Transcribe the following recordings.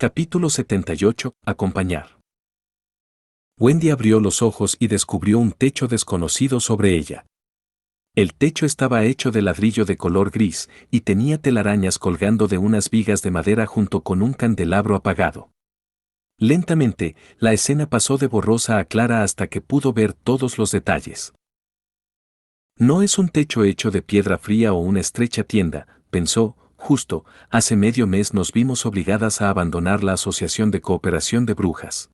Capítulo 78. Acompañar. Wendy abrió los ojos y descubrió un techo desconocido sobre ella. El techo estaba hecho de ladrillo de color gris y tenía telarañas colgando de unas vigas de madera junto con un candelabro apagado. Lentamente, la escena pasó de borrosa a clara hasta que pudo ver todos los detalles. No es un techo hecho de piedra fría o una estrecha tienda, pensó. Justo, hace medio mes nos vimos obligadas a abandonar la Asociación de Cooperación de Brujas.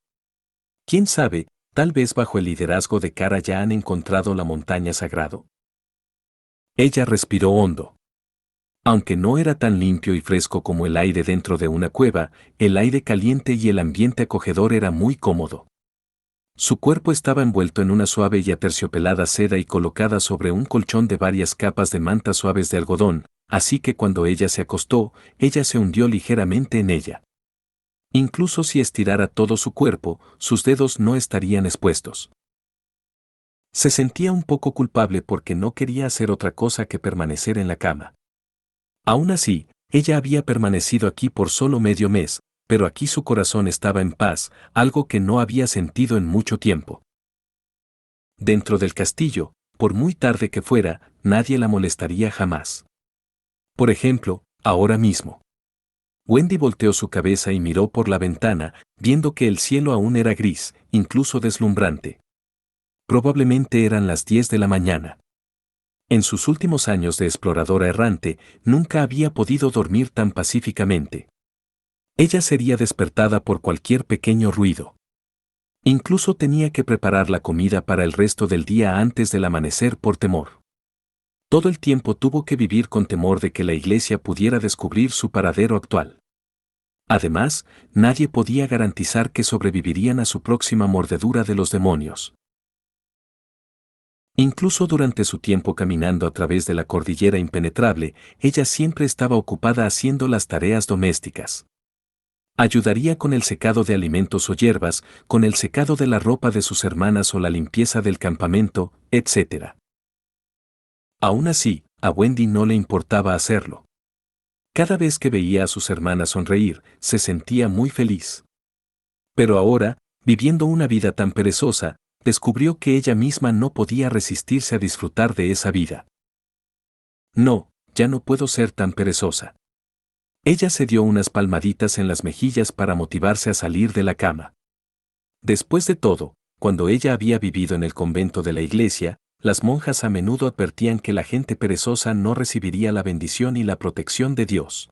¿Quién sabe, tal vez bajo el liderazgo de Kara ya han encontrado la montaña sagrado? Ella respiró hondo. Aunque no era tan limpio y fresco como el aire dentro de una cueva, el aire caliente y el ambiente acogedor era muy cómodo. Su cuerpo estaba envuelto en una suave y aterciopelada seda y colocada sobre un colchón de varias capas de mantas suaves de algodón, así que cuando ella se acostó, ella se hundió ligeramente en ella. Incluso si estirara todo su cuerpo, sus dedos no estarían expuestos. Se sentía un poco culpable porque no quería hacer otra cosa que permanecer en la cama. Aún así, ella había permanecido aquí por solo medio mes, pero aquí su corazón estaba en paz, algo que no había sentido en mucho tiempo. Dentro del castillo, por muy tarde que fuera, nadie la molestaría jamás. Por ejemplo, ahora mismo. Wendy volteó su cabeza y miró por la ventana, viendo que el cielo aún era gris, incluso deslumbrante. Probablemente eran las 10 de la mañana. En sus últimos años de exploradora errante, nunca había podido dormir tan pacíficamente. Ella sería despertada por cualquier pequeño ruido. Incluso tenía que preparar la comida para el resto del día antes del amanecer por temor. Todo el tiempo tuvo que vivir con temor de que la iglesia pudiera descubrir su paradero actual. Además, nadie podía garantizar que sobrevivirían a su próxima mordedura de los demonios. Incluso durante su tiempo caminando a través de la cordillera impenetrable, ella siempre estaba ocupada haciendo las tareas domésticas. Ayudaría con el secado de alimentos o hierbas, con el secado de la ropa de sus hermanas o la limpieza del campamento, etc. Aún así, a Wendy no le importaba hacerlo. Cada vez que veía a sus hermanas sonreír, se sentía muy feliz. Pero ahora, viviendo una vida tan perezosa, descubrió que ella misma no podía resistirse a disfrutar de esa vida. No, ya no puedo ser tan perezosa. Ella se dio unas palmaditas en las mejillas para motivarse a salir de la cama. Después de todo, cuando ella había vivido en el convento de la iglesia, las monjas a menudo advertían que la gente perezosa no recibiría la bendición y la protección de Dios.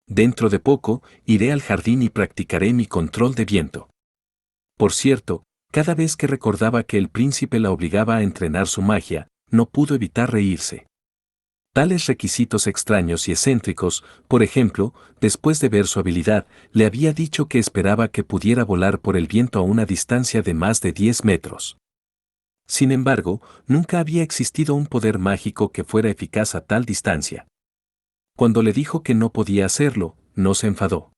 Dentro de poco, iré al jardín y practicaré mi control de viento. Por cierto, cada vez que recordaba que el príncipe la obligaba a entrenar su magia, no pudo evitar reírse. Tales requisitos extraños y excéntricos, por ejemplo, después de ver su habilidad, le había dicho que esperaba que pudiera volar por el viento a una distancia de más de 10 metros. Sin embargo, nunca había existido un poder mágico que fuera eficaz a tal distancia. Cuando le dijo que no podía hacerlo, no se enfadó.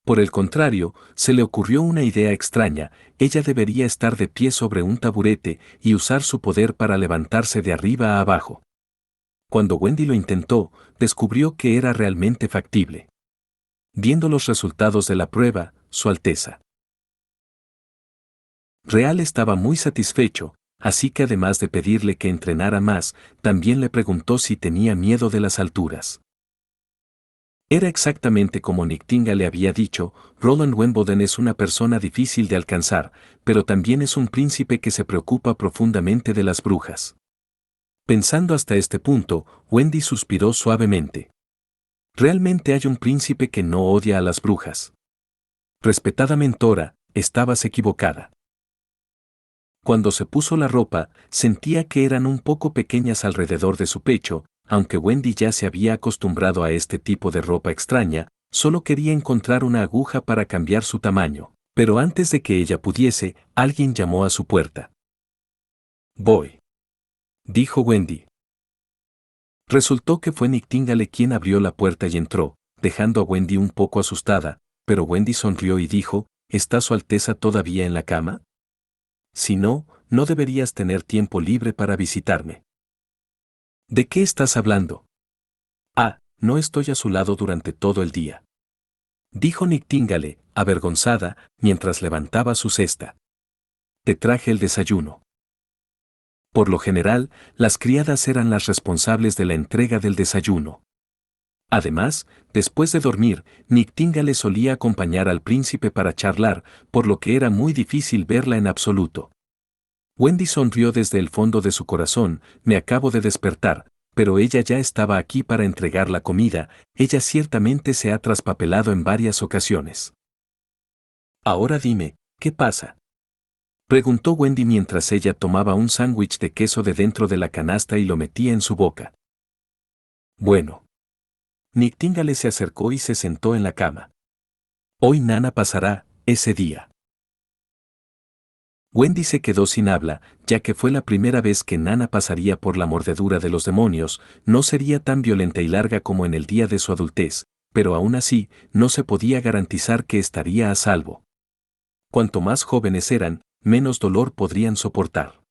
Por el contrario, se le ocurrió una idea extraña: ella debería estar de pie sobre un taburete y usar su poder para levantarse de arriba a abajo. Cuando Wendy lo intentó, descubrió que era realmente factible. Viendo los resultados de la prueba, Su Alteza Real estaba muy satisfecho, así que además de pedirle que entrenara más, también le preguntó si tenía miedo de las alturas. Era exactamente como Nictinga le había dicho: Roland Wimbledon es una persona difícil de alcanzar, pero también es un príncipe que se preocupa profundamente de las brujas. Pensando hasta este punto, Wendy suspiró suavemente. Realmente hay un príncipe que no odia a las brujas. Respetada mentora, estabas equivocada. Cuando se puso la ropa, sentía que eran un poco pequeñas alrededor de su pecho. Aunque Wendy ya se había acostumbrado a este tipo de ropa extraña, solo quería encontrar una aguja para cambiar su tamaño. Pero antes de que ella pudiese, alguien llamó a su puerta. «Voy», dijo Wendy. Resultó que fue Nictingale quien abrió la puerta y entró, dejando a Wendy un poco asustada, pero Wendy sonrió y dijo: ¿Está Su Alteza todavía en la cama? Si no, no deberías tener tiempo libre para visitarme. ¿De qué estás hablando? Ah, no estoy a su lado durante todo el día. dijo Nightingale, avergonzada, mientras levantaba su cesta. Te traje el desayuno. Por lo general, las criadas eran las responsables de la entrega del desayuno. Además, después de dormir, Nightingale solía acompañar al príncipe para charlar, por lo que era muy difícil verla en absoluto. Wendy sonrió desde el fondo de su corazón. Me acabo de despertar, pero ella ya estaba aquí para entregar la comida. Ella ciertamente se ha traspapelado en varias ocasiones. Ahora dime, ¿qué pasa? Preguntó Wendy mientras ella tomaba un sándwich de queso de dentro de la canasta y lo metía en su boca. Bueno. Nightingale se acercó y se sentó en la cama. Hoy Nana pasará, ese día. Wendy se quedó sin habla, ya que fue la primera vez que Nana pasaría por la mordedura de los demonios. No sería tan violenta y larga como en el día de su adultez, pero aún así, no se podía garantizar que estaría a salvo. Cuanto más jóvenes eran, menos dolor podrían soportar.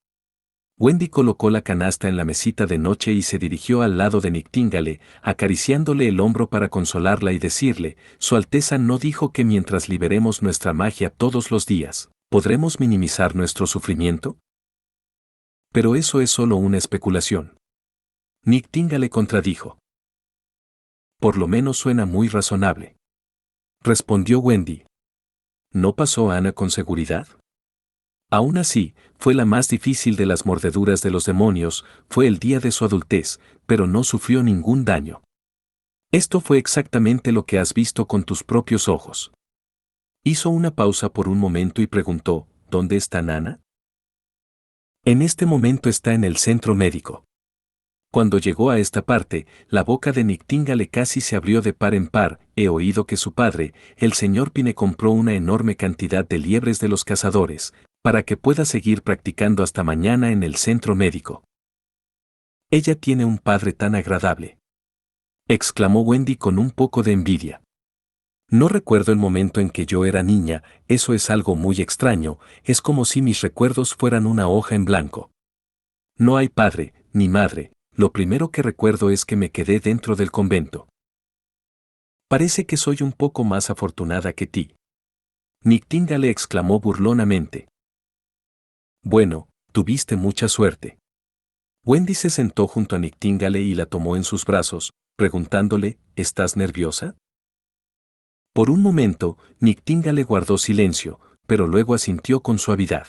Wendy colocó la canasta en la mesita de noche y se dirigió al lado de Nightingale, acariciándole el hombro para consolarla y decirle: Su Alteza no dijo que mientras liberemos nuestra magia todos los días, ¿podremos minimizar nuestro sufrimiento? Pero eso es solo una especulación. Nightingale contradijo. Por lo menos suena muy razonable. Respondió Wendy. ¿No pasó Ana con seguridad? Aún así, fue la más difícil de las mordeduras de los demonios. Fue el día de su adultez, pero no sufrió ningún daño. Esto fue exactamente lo que has visto con tus propios ojos. Hizo una pausa por un momento y preguntó: ¿Dónde está Nana? En este momento está en el centro médico. Cuando llegó a esta parte, la boca de Nightingale casi se abrió de par en par. He oído que su padre, el señor Pine, compró una enorme cantidad de liebres de los cazadores, para que pueda seguir practicando hasta mañana en el centro médico. Ella tiene un padre tan agradable. Exclamó Wendy con un poco de envidia. No recuerdo el momento en que yo era niña. Eso es algo muy extraño. Es como si mis recuerdos fueran una hoja en blanco. No hay padre, ni madre. Lo primero que recuerdo es que me quedé dentro del convento. Parece que soy un poco más afortunada que ti. Nightingale exclamó burlonamente. Bueno, tuviste mucha suerte. Wendy se sentó junto a Nightingale y la tomó en sus brazos, preguntándole: ¿Estás nerviosa? Por un momento, Nightingale guardó silencio, pero luego asintió con suavidad.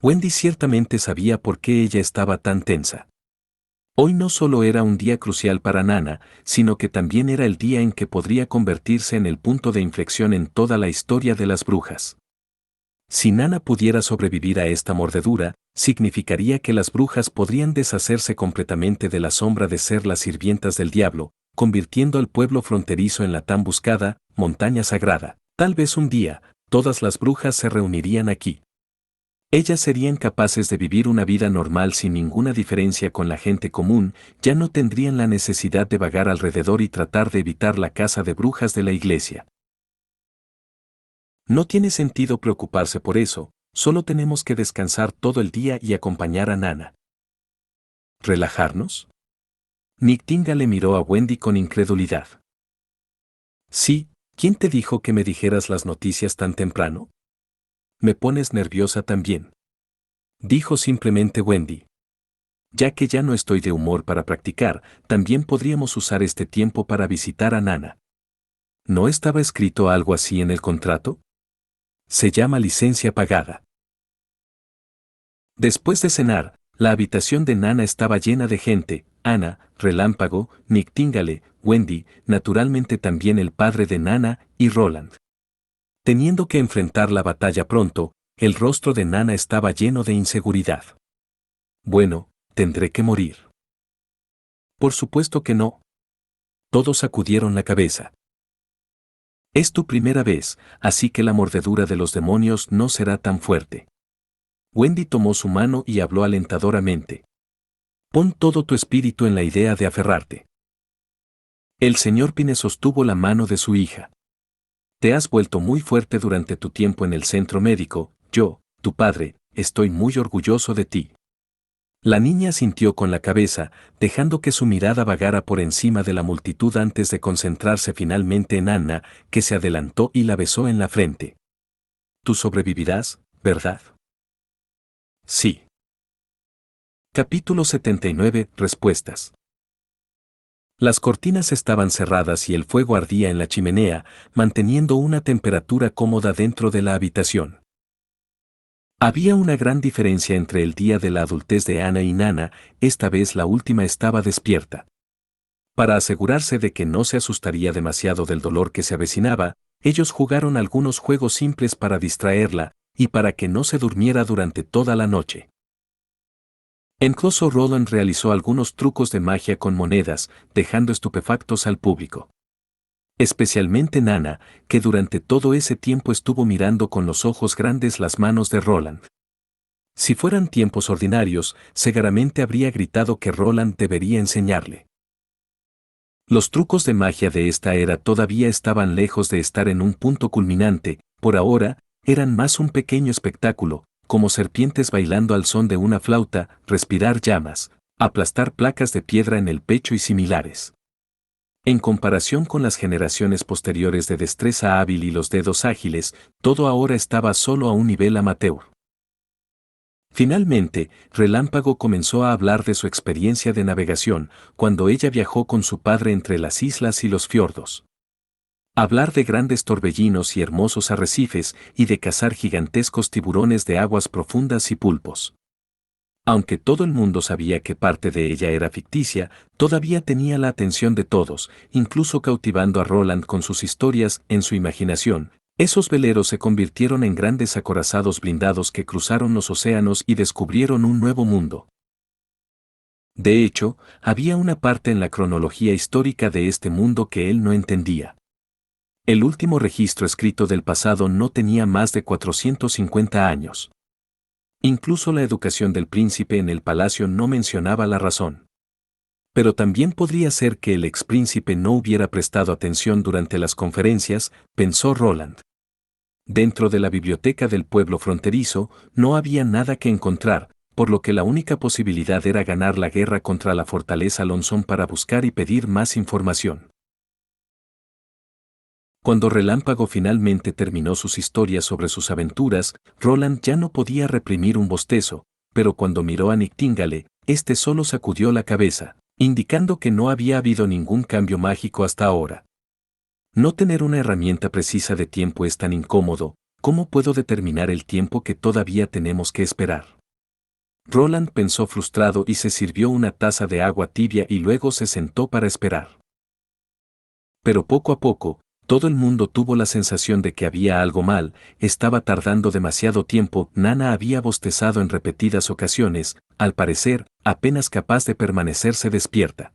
Wendy ciertamente sabía por qué ella estaba tan tensa. Hoy no solo era un día crucial para Nana, sino que también era el día en que podría convertirse en el punto de inflexión en toda la historia de las brujas. Si Nana pudiera sobrevivir a esta mordedura, significaría que las brujas podrían deshacerse completamente de la sombra de ser las sirvientas del diablo, convirtiendo al pueblo fronterizo en la tan buscada montaña sagrada. Tal vez un día, todas las brujas se reunirían aquí. Ellas serían capaces de vivir una vida normal sin ninguna diferencia con la gente común. Ya no tendrían la necesidad de vagar alrededor y tratar de evitar la caza de brujas de la iglesia. No tiene sentido preocuparse por eso, solo tenemos que descansar todo el día y acompañar a Nana. ¿Relajarnos? Nightingale miró a Wendy con incredulidad. Sí, ¿quién te dijo que me dijeras las noticias tan temprano? Me pones nerviosa también. Dijo simplemente Wendy. Ya que ya no estoy de humor para practicar, también podríamos usar este tiempo para visitar a Nana. ¿No estaba escrito algo así en el contrato? Se llama licencia pagada. Después de cenar, la habitación de Nana estaba llena de gente: Ana, Relámpago, Nightingale, Wendy, naturalmente también el padre de Nana y Roland. Teniendo que enfrentar la batalla pronto, el rostro de Nana estaba lleno de inseguridad. Bueno, ¿tendré que morir? Por supuesto que no. Todos sacudieron la cabeza. Es tu primera vez, así que la mordedura de los demonios no será tan fuerte. Wendy tomó su mano y habló alentadoramente. Pon todo tu espíritu en la idea de aferrarte. El señor Pine sostuvo la mano de su hija. Te has vuelto muy fuerte durante tu tiempo en el centro médico. Yo, tu padre, estoy muy orgulloso de ti. La niña asintió con la cabeza, dejando que su mirada vagara por encima de la multitud antes de concentrarse finalmente en Anna, que se adelantó y la besó en la frente. Tú sobrevivirás, ¿verdad? Sí. Capítulo 79. Respuestas. Las cortinas estaban cerradas y el fuego ardía en la chimenea, manteniendo una temperatura cómoda dentro de la habitación. Había una gran diferencia entre el día de la adultez de Anna y Nana, esta vez la última estaba despierta. Para asegurarse de que no se asustaría demasiado del dolor que se avecinaba, ellos jugaron algunos juegos simples para distraerla, y para que no se durmiera durante toda la noche. Incluso Roland realizó algunos trucos de magia con monedas, dejando estupefactos al público. Especialmente Nana, que durante todo ese tiempo estuvo mirando con los ojos grandes las manos de Roland. Si fueran tiempos ordinarios, seguramente habría gritado que Roland debería enseñarle. Los trucos de magia de esta era todavía estaban lejos de estar en un punto culminante, por ahora, eran más un pequeño espectáculo, como serpientes bailando al son de una flauta, respirar llamas, aplastar placas de piedra en el pecho y similares. En comparación con las generaciones posteriores de destreza hábil y los dedos ágiles, todo ahora estaba solo a un nivel amateur. Finalmente, Relámpago comenzó a hablar de su experiencia de navegación, cuando ella viajó con su padre entre las islas y los fiordos. Hablar de grandes torbellinos y hermosos arrecifes y de cazar gigantescos tiburones de aguas profundas y pulpos. Aunque todo el mundo sabía que parte de ella era ficticia, todavía tenía la atención de todos, incluso cautivando a Roland con sus historias en su imaginación. Esos veleros se convirtieron en grandes acorazados blindados que cruzaron los océanos y descubrieron un nuevo mundo. De hecho, había una parte en la cronología histórica de este mundo que él no entendía. El último registro escrito del pasado no tenía más de 450 años. Incluso la educación del príncipe en el palacio no mencionaba la razón. Pero también podría ser que el expríncipe no hubiera prestado atención durante las conferencias, pensó Roland. Dentro de la biblioteca del pueblo fronterizo no había nada que encontrar, por lo que la única posibilidad era ganar la guerra contra la fortaleza Lonzón para buscar y pedir más información. Cuando Relámpago finalmente terminó sus historias sobre sus aventuras, Roland ya no podía reprimir un bostezo, pero cuando miró a Nictíngale, este solo sacudió la cabeza, indicando que no había habido ningún cambio mágico hasta ahora. No tener una herramienta precisa de tiempo es tan incómodo, ¿cómo puedo determinar el tiempo que todavía tenemos que esperar? Roland pensó frustrado y se sirvió una taza de agua tibia y luego se sentó para esperar. Pero poco a poco, todo el mundo tuvo la sensación de que había algo mal, estaba tardando demasiado tiempo. Nana había bostezado en repetidas ocasiones, al parecer, apenas capaz de permanecerse despierta.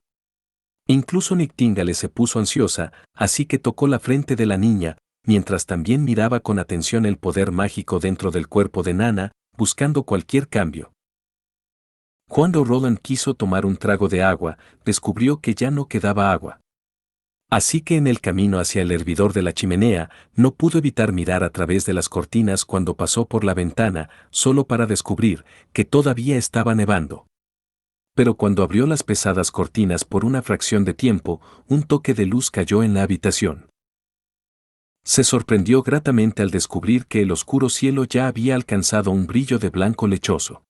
Incluso Nictíngale se puso ansiosa, así que tocó la frente de la niña, mientras también miraba con atención el poder mágico dentro del cuerpo de Nana, buscando cualquier cambio. Cuando Roland quiso tomar un trago de agua, descubrió que ya no quedaba agua. Así que en el camino hacia el hervidor de la chimenea, no pudo evitar mirar a través de las cortinas cuando pasó por la ventana, solo para descubrir que todavía estaba nevando. Pero cuando abrió las pesadas cortinas por una fracción de tiempo, un toque de luz cayó en la habitación. Se sorprendió gratamente al descubrir que el oscuro cielo ya había alcanzado un brillo de blanco lechoso.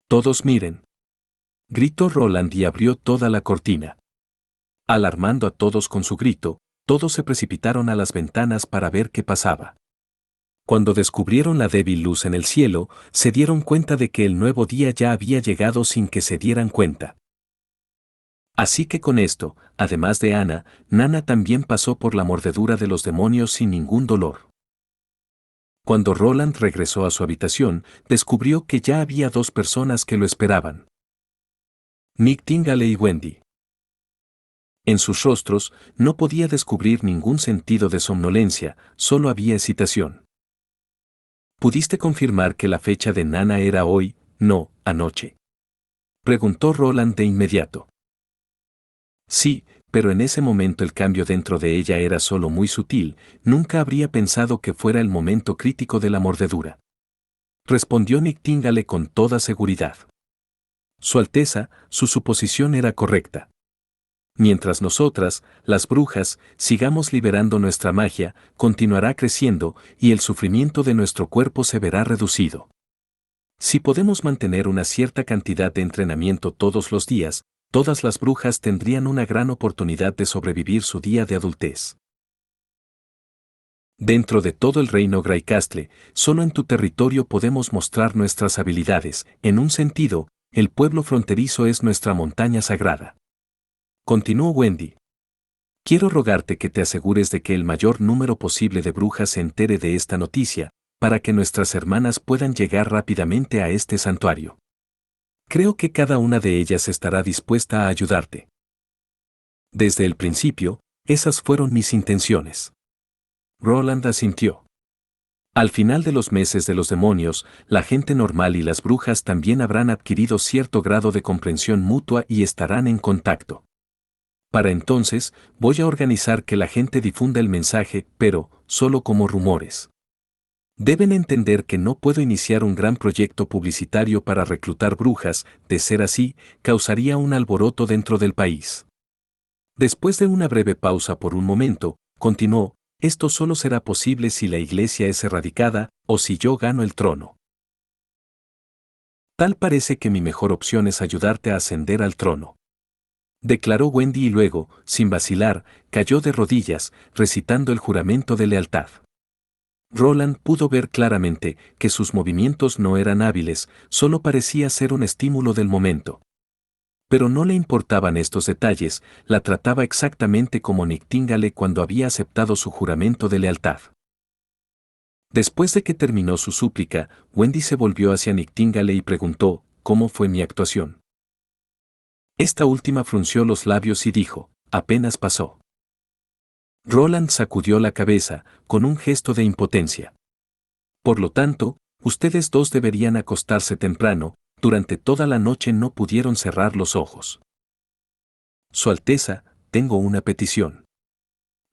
«Todos miren», gritó Roland y abrió toda la cortina. Alarmando a todos con su grito, todos se precipitaron a las ventanas para ver qué pasaba. Cuando descubrieron la débil luz en el cielo, se dieron cuenta de que el nuevo día ya había llegado sin que se dieran cuenta. Así que con esto, además de Anna, Nana también pasó por la mordedura de los demonios sin ningún dolor. Cuando Roland regresó a su habitación, descubrió que ya había dos personas que lo esperaban. Nictíngale y Wendy. En sus rostros no podía descubrir ningún sentido de somnolencia, solo había excitación. ¿Pudiste confirmar que la fecha de Nana era hoy, no, anoche?, preguntó Roland de inmediato. Sí, pero en ese momento el cambio dentro de ella era solo muy sutil, nunca habría pensado que fuera el momento crítico de la mordedura. Respondió Nictíngale con toda seguridad. Su Alteza, su suposición era correcta. Mientras nosotras, las brujas, sigamos liberando nuestra magia, continuará creciendo y el sufrimiento de nuestro cuerpo se verá reducido. Si podemos mantener una cierta cantidad de entrenamiento todos los días, todas las brujas tendrían una gran oportunidad de sobrevivir su día de adultez. Dentro de todo el reino Graicastle, solo en tu territorio podemos mostrar nuestras habilidades. En un sentido, el pueblo fronterizo es nuestra montaña sagrada. Continuó Wendy. Quiero rogarte que te asegures de que el mayor número posible de brujas se entere de esta noticia, para que nuestras hermanas puedan llegar rápidamente a este santuario. Creo que cada una de ellas estará dispuesta a ayudarte. Desde el principio, esas fueron mis intenciones. Roland asintió. Al final de los meses de los demonios, la gente normal y las brujas también habrán adquirido cierto grado de comprensión mutua y estarán en contacto. Para entonces, voy a organizar que la gente difunda el mensaje, pero solo como rumores. Deben entender que no puedo iniciar un gran proyecto publicitario para reclutar brujas, de ser así, causaría un alboroto dentro del país. Después de una breve pausa por un momento, continuó, esto solo será posible si la iglesia es erradicada, o si yo gano el trono. Tal parece que mi mejor opción es ayudarte a ascender al trono. Declaró Wendy y luego, sin vacilar, cayó de rodillas, recitando el juramento de lealtad. Roland pudo ver claramente que sus movimientos no eran hábiles, solo parecía ser un estímulo del momento. Pero no le importaban estos detalles, la trataba exactamente como Nictingale cuando había aceptado su juramento de lealtad. Después de que terminó su súplica, Wendy se volvió hacia Nictingale y preguntó, ¿cómo fue mi actuación? Esta última frunció los labios y dijo, apenas pasó. Roland sacudió la cabeza, con un gesto de impotencia. Por lo tanto, ustedes dos deberían acostarse temprano, durante toda la noche no pudieron cerrar los ojos. Su Alteza, tengo una petición.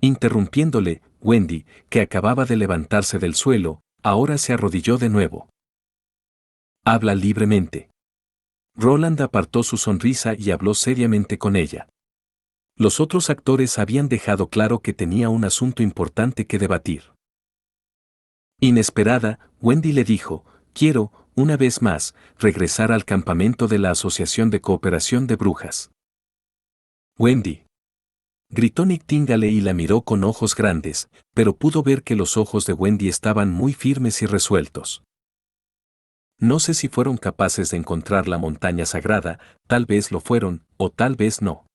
Interrumpiéndole, Wendy, que acababa de levantarse del suelo, ahora se arrodilló de nuevo. Habla libremente. Roland apartó su sonrisa y habló seriamente con ella. Los otros actores habían dejado claro que tenía un asunto importante que debatir. Inesperada, Wendy le dijo, quiero, una vez más, regresar al campamento de la Asociación de Cooperación de Brujas. Wendy. Gritó Nictingale y la miró con ojos grandes, pero pudo ver que los ojos de Wendy estaban muy firmes y resueltos. No sé si fueron capaces de encontrar la montaña sagrada, tal vez lo fueron, o tal vez no.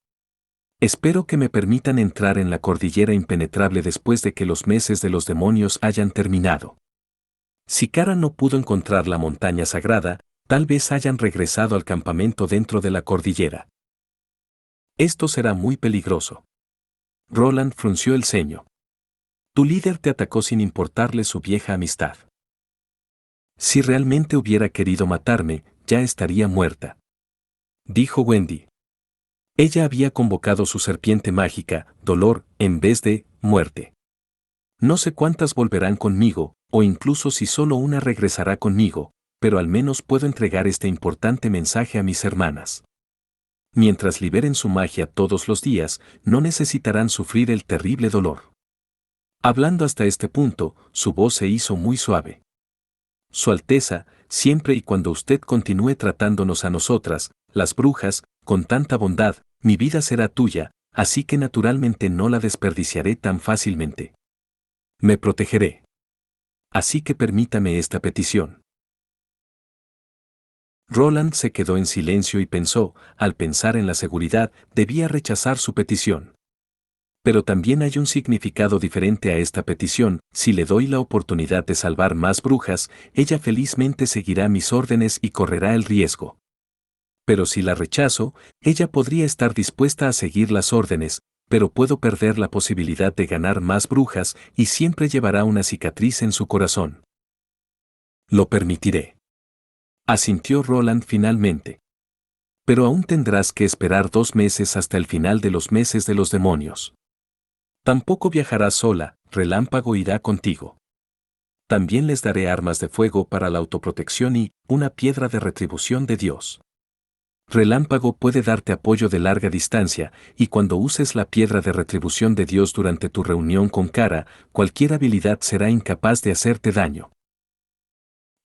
Espero que me permitan entrar en la cordillera impenetrable después de que los meses de los demonios hayan terminado. Si Kara no pudo encontrar la montaña sagrada, tal vez hayan regresado al campamento dentro de la cordillera. Esto será muy peligroso. Roland frunció el ceño. Tu líder te atacó sin importarle su vieja amistad. Si realmente hubiera querido matarme, ya estaría muerta. Dijo Wendy. Ella había convocado su serpiente mágica, dolor, en vez de muerte. No sé cuántas volverán conmigo, o incluso si solo una regresará conmigo, pero al menos puedo entregar este importante mensaje a mis hermanas. Mientras liberen su magia todos los días, no necesitarán sufrir el terrible dolor. Hablando hasta este punto, su voz se hizo muy suave. Su Alteza, siempre y cuando usted continúe tratándonos a nosotras, las brujas, con tanta bondad, mi vida será tuya, así que naturalmente no la desperdiciaré tan fácilmente. Me protegeré. Así que permítame esta petición. Roland se quedó en silencio y pensó, al pensar en la seguridad, debía rechazar su petición. Pero también hay un significado diferente a esta petición, si le doy la oportunidad de salvar más brujas, ella felizmente seguirá mis órdenes y correrá el riesgo. Pero si la rechazo, ella podría estar dispuesta a seguir las órdenes, pero puedo perder la posibilidad de ganar más brujas y siempre llevará una cicatriz en su corazón. Lo permitiré. Asintió Roland finalmente. Pero aún tendrás que esperar 2 meses hasta el final de los meses de los demonios. Tampoco viajarás sola, Relámpago irá contigo. También les daré armas de fuego para la autoprotección y una piedra de retribución de Dios. Relámpago puede darte apoyo de larga distancia, y cuando uses la piedra de retribución de Dios durante tu reunión con Kara, cualquier habilidad será incapaz de hacerte daño.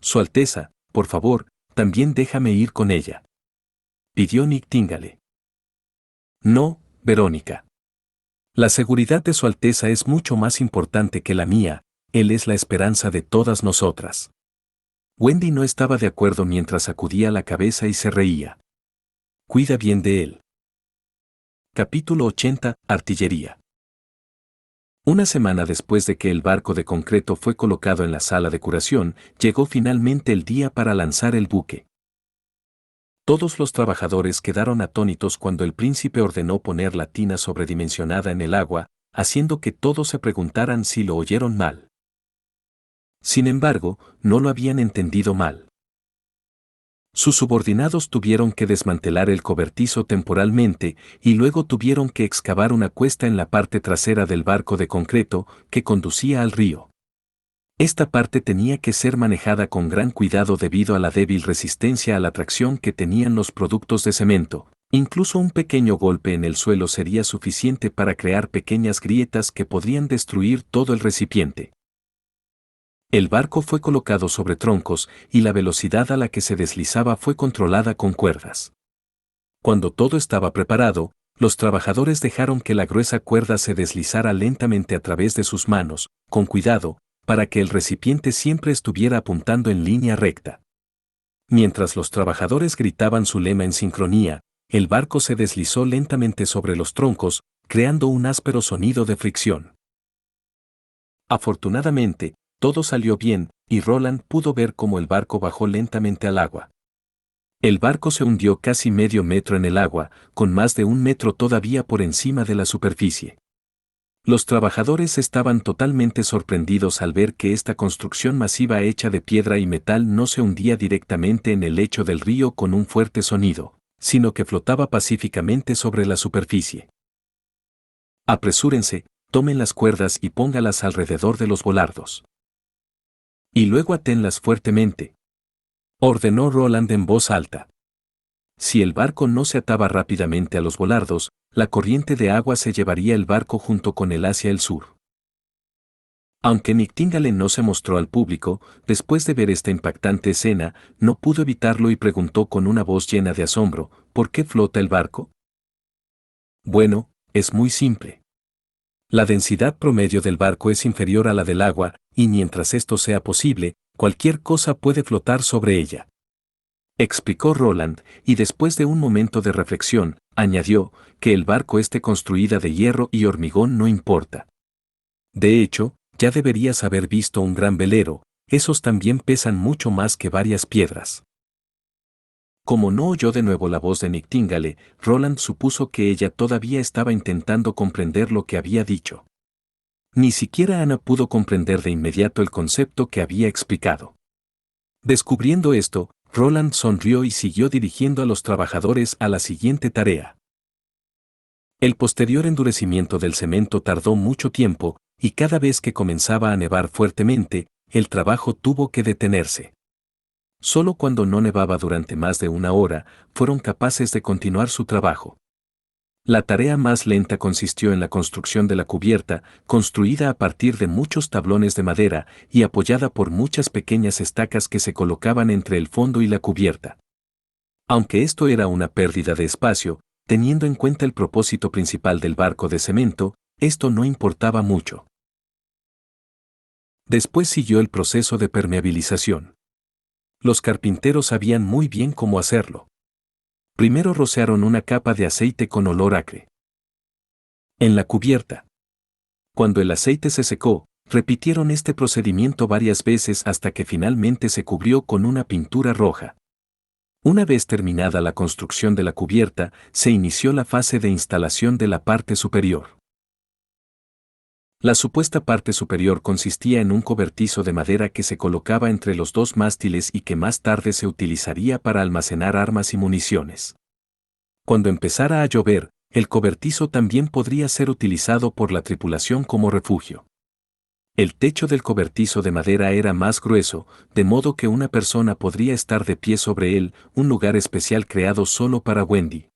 Su Alteza, por favor, también déjame ir con ella. Pidió Nightingale. No, Verónica. La seguridad de Su Alteza es mucho más importante que la mía, él es la esperanza de todas nosotras. Wendy no estaba de acuerdo mientras sacudía la cabeza y se reía. Cuida bien de él. Capítulo 80. Artillería. Una semana después de que el barco de concreto fue colocado en la sala de curación, llegó finalmente el día para lanzar el buque. Todos los trabajadores quedaron atónitos cuando el príncipe ordenó poner la tina sobredimensionada en el agua, haciendo que todos se preguntaran si lo oyeron mal. Sin embargo, no lo habían entendido mal. Sus subordinados tuvieron que desmantelar el cobertizo temporalmente y luego tuvieron que excavar una cuesta en la parte trasera del barco de concreto que conducía al río. Esta parte tenía que ser manejada con gran cuidado debido a la débil resistencia a la tracción que tenían los productos de cemento. Incluso un pequeño golpe en el suelo sería suficiente para crear pequeñas grietas que podrían destruir todo el recipiente. El barco fue colocado sobre troncos y la velocidad a la que se deslizaba fue controlada con cuerdas. Cuando todo estaba preparado, los trabajadores dejaron que la gruesa cuerda se deslizara lentamente a través de sus manos, con cuidado, para que el recipiente siempre estuviera apuntando en línea recta. Mientras los trabajadores gritaban su lema en sincronía, el barco se deslizó lentamente sobre los troncos, creando un áspero sonido de fricción. Afortunadamente, todo salió bien, y Roland pudo ver cómo el barco bajó lentamente al agua. El barco se hundió casi medio metro en el agua, con más de 1 metro todavía por encima de la superficie. Los trabajadores estaban totalmente sorprendidos al ver que esta construcción masiva hecha de piedra y metal no se hundía directamente en el lecho del río con un fuerte sonido, sino que flotaba pacíficamente sobre la superficie. Apresúrense, tomen las cuerdas y póngalas alrededor de los volardos. Y luego atenlas fuertemente, ordenó Roland en voz alta. Si el barco no se ataba rápidamente a los volardos, la corriente de agua se llevaría el barco junto con él hacia el sur. Aunque Nightingale no se mostró al público, después de ver esta impactante escena, no pudo evitarlo y preguntó con una voz llena de asombro, ¿por qué flota el barco? Bueno, es muy simple. La densidad promedio del barco es inferior a la del agua, y mientras esto sea posible, cualquier cosa puede flotar sobre ella. Explicó Roland, y después de un momento de reflexión, añadió, que el barco esté construida de hierro y hormigón no importa. De hecho, ya deberías haber visto un gran velero, esos también pesan mucho más que varias piedras. Como no oyó de nuevo la voz de Nightingale, Roland supuso que ella todavía estaba intentando comprender lo que había dicho. Ni siquiera Ana pudo comprender de inmediato el concepto que había explicado. Descubriendo esto, Roland sonrió y siguió dirigiendo a los trabajadores a la siguiente tarea. El posterior endurecimiento del cemento tardó mucho tiempo, y cada vez que comenzaba a nevar fuertemente, el trabajo tuvo que detenerse. Solo cuando no nevaba durante más de 1 hora, fueron capaces de continuar su trabajo. La tarea más lenta consistió en la construcción de la cubierta, construida a partir de muchos tablones de madera y apoyada por muchas pequeñas estacas que se colocaban entre el fondo y la cubierta. Aunque esto era una pérdida de espacio, teniendo en cuenta el propósito principal del barco de cemento, esto no importaba mucho. Después siguió el proceso de permeabilización. Los carpinteros sabían muy bien cómo hacerlo. Primero rociaron una capa de aceite con olor acre en la cubierta. Cuando el aceite se secó, repitieron este procedimiento varias veces hasta que finalmente se cubrió con una pintura roja. Una vez terminada la construcción de la cubierta, se inició la fase de instalación de la parte superior. La supuesta parte superior consistía en un cobertizo de madera que se colocaba entre los dos mástiles y que más tarde se utilizaría para almacenar armas y municiones. Cuando empezara a llover, el cobertizo también podría ser utilizado por la tripulación como refugio. El techo del cobertizo de madera era más grueso, de modo que una persona podría estar de pie sobre él, un lugar especial creado solo para Wendy.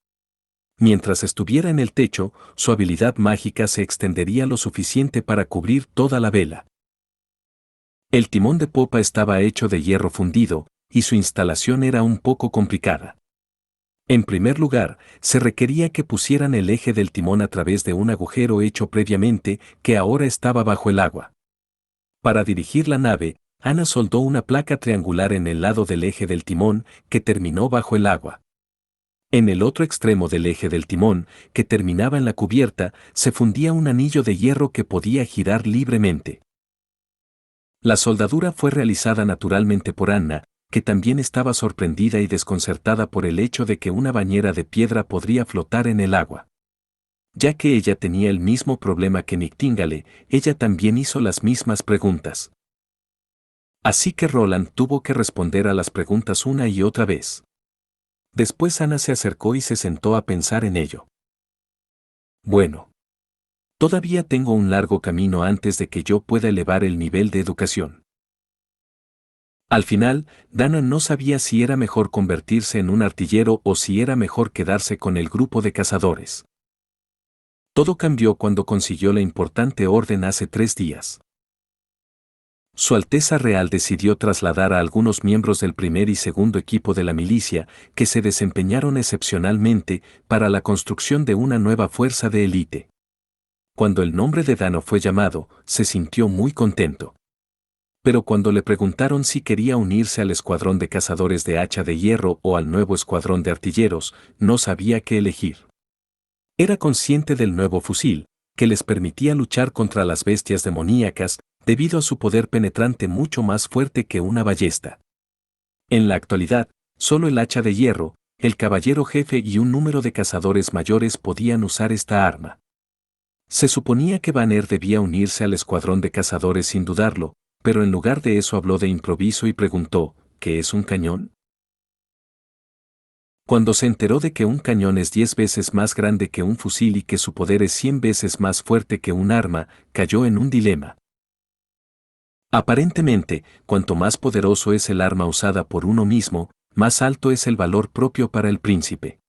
Mientras estuviera en el techo, su habilidad mágica se extendería lo suficiente para cubrir toda la vela. El timón de popa estaba hecho de hierro fundido, y su instalación era un poco complicada. En primer lugar, se requería que pusieran el eje del timón a través de un agujero hecho previamente, que ahora estaba bajo el agua. Para dirigir la nave, Ana soldó una placa triangular en el lado del eje del timón, que terminó bajo el agua. En el otro extremo del eje del timón, que terminaba en la cubierta, se fundía un anillo de hierro que podía girar libremente. La soldadura fue realizada naturalmente por Anna, que también estaba sorprendida y desconcertada por el hecho de que una bañera de piedra podría flotar en el agua. Ya que ella tenía el mismo problema que Nightingale, ella también hizo las mismas preguntas. Así que Roland tuvo que responder a las preguntas una y otra vez. Después Ana se acercó y se sentó a pensar en ello. Bueno. Todavía tengo un largo camino antes de que yo pueda elevar el nivel de educación. Al final, Dana no sabía si era mejor convertirse en un artillero o si era mejor quedarse con el grupo de cazadores. Todo cambió cuando consiguió la importante orden hace 3 días. Su Alteza Real decidió trasladar a algunos miembros del primer y segundo equipo de la milicia, que se desempeñaron excepcionalmente, para la construcción de una nueva fuerza de élite. Cuando el nombre de Dano fue llamado, se sintió muy contento. Pero cuando le preguntaron si quería unirse al escuadrón de cazadores de hacha de hierro o al nuevo escuadrón de artilleros, no sabía qué elegir. Era consciente del nuevo fusil, que les permitía luchar contra las bestias demoníacas, debido a su poder penetrante mucho más fuerte que una ballesta. En la actualidad, solo el hacha de hierro, el caballero jefe y un número de cazadores mayores podían usar esta arma. Se suponía que Banner debía unirse al escuadrón de cazadores sin dudarlo, pero en lugar de eso habló de improviso y preguntó, ¿qué es un cañón? Cuando se enteró de que un cañón es 10 veces más grande que un fusil y que su poder es 100 veces más fuerte que un arma, cayó en un dilema. Aparentemente, cuanto más poderoso es el arma usada por uno mismo, más alto es el valor propio para el príncipe.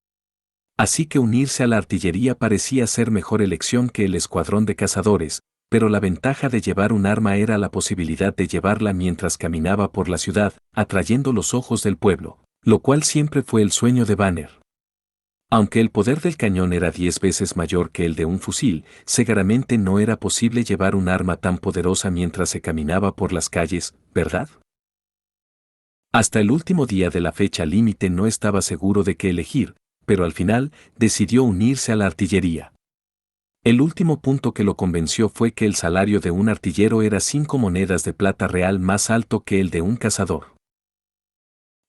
Así que unirse a la artillería parecía ser mejor elección que el escuadrón de cazadores, pero la ventaja de llevar un arma era la posibilidad de llevarla mientras caminaba por la ciudad, atrayendo los ojos del pueblo, lo cual siempre fue el sueño de Banner. Aunque el poder del cañón era 10 veces mayor que el de un fusil, seguramente no era posible llevar un arma tan poderosa mientras se caminaba por las calles, ¿verdad? Hasta el último día de la fecha límite no estaba seguro de qué elegir, pero al final decidió unirse a la artillería. El último punto que lo convenció fue que el salario de un artillero era 5 monedas de plata real más alto que el de un cazador.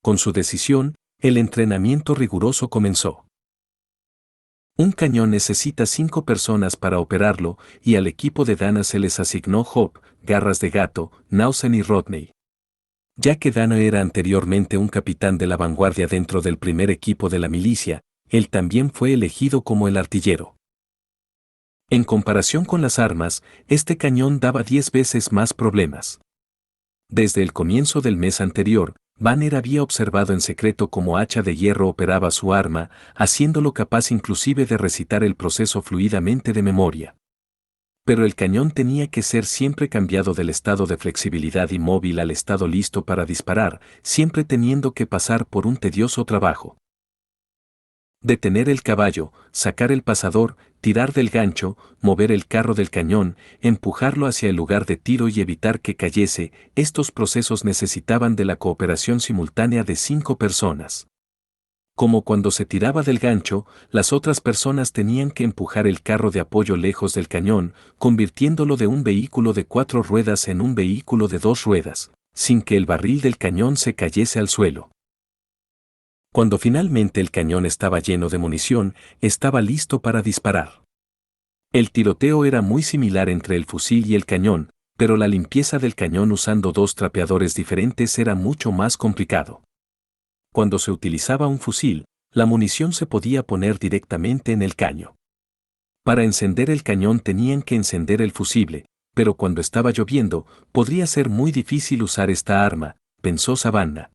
Con su decisión, el entrenamiento riguroso comenzó. Un cañón necesita 5 personas para operarlo, y al equipo de Dana se les asignó Hope, Garras de Gato, Nausen y Rodney. Ya que Dana era anteriormente un capitán de la vanguardia dentro del primer equipo de la milicia, él también fue elegido como el artillero. En comparación con las armas, este cañón daba 10 veces más problemas. Desde el comienzo del mes anterior, Banner había observado en secreto cómo Hacha de Hierro operaba su arma, haciéndolo capaz inclusive de recitar el proceso fluidamente de memoria. Pero el cañón tenía que ser siempre cambiado del estado de flexibilidad inmóvil al estado listo para disparar, siempre teniendo que pasar por un tedioso trabajo. Detener el caballo, sacar el pasador, tirar del gancho, mover el carro del cañón, empujarlo hacia el lugar de tiro y evitar que cayese, estos procesos necesitaban de la cooperación simultánea de 5 personas. Como cuando se tiraba del gancho, las otras personas tenían que empujar el carro de apoyo lejos del cañón, convirtiéndolo de un vehículo de 4 ruedas en un vehículo de 2 ruedas, sin que el barril del cañón se cayese al suelo. Cuando finalmente el cañón estaba lleno de munición, estaba listo para disparar. El tiroteo era muy similar entre el fusil y el cañón, pero la limpieza del cañón usando 2 trapeadores diferentes era mucho más complicado. Cuando se utilizaba un fusil, la munición se podía poner directamente en el caño. Para encender el cañón tenían que encender el fusible, pero cuando estaba lloviendo, podría ser muy difícil usar esta arma, pensó Savannah.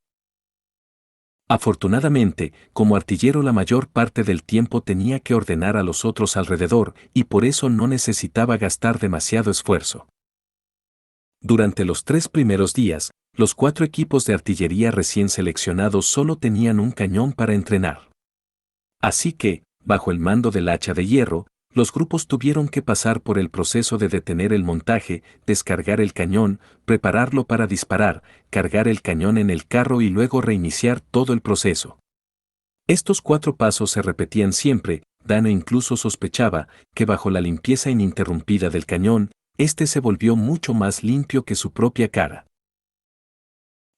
Afortunadamente, como artillero la mayor parte del tiempo tenía que ordenar a los otros alrededor, y por eso no necesitaba gastar demasiado esfuerzo. Durante los 3 primeros días, los 4 equipos de artillería recién seleccionados solo tenían un cañón para entrenar. Así que, bajo el mando del hacha de hierro, los grupos tuvieron que pasar por el proceso de detener el montaje, descargar el cañón, prepararlo para disparar, cargar el cañón en el carro y luego reiniciar todo el proceso. Estos 4 pasos se repetían siempre. Dana incluso sospechaba que bajo la limpieza ininterrumpida del cañón, este se volvió mucho más limpio que su propia cara.